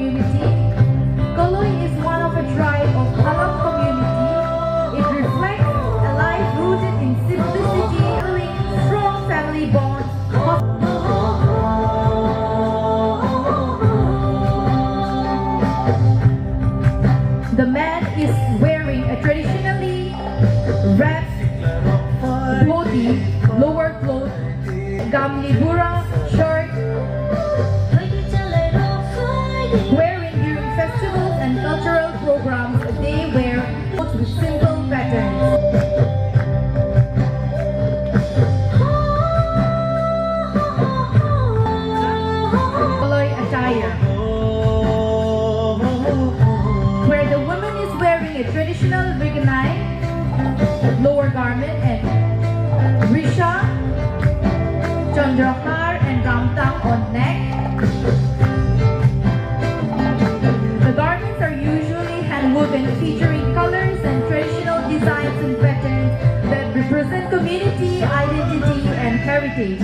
community. Kaloi is one of a tribe of Halam community. It reflects a life rooted in simplicity, following strong family bonds. The man is wearing a traditionally wrapped dhoti, lower cloth, gamli bura shirt, wearing during festivals and cultural programs. They wear clothes with simple patterns. Kaloi attire, where the woman is wearing a traditional riganai, lower garment, and risha, chandrakar, and ramtang on neck. The garments are usually hand-woven, featuring colors and traditional designs and patterns that represent community, identity, and heritage.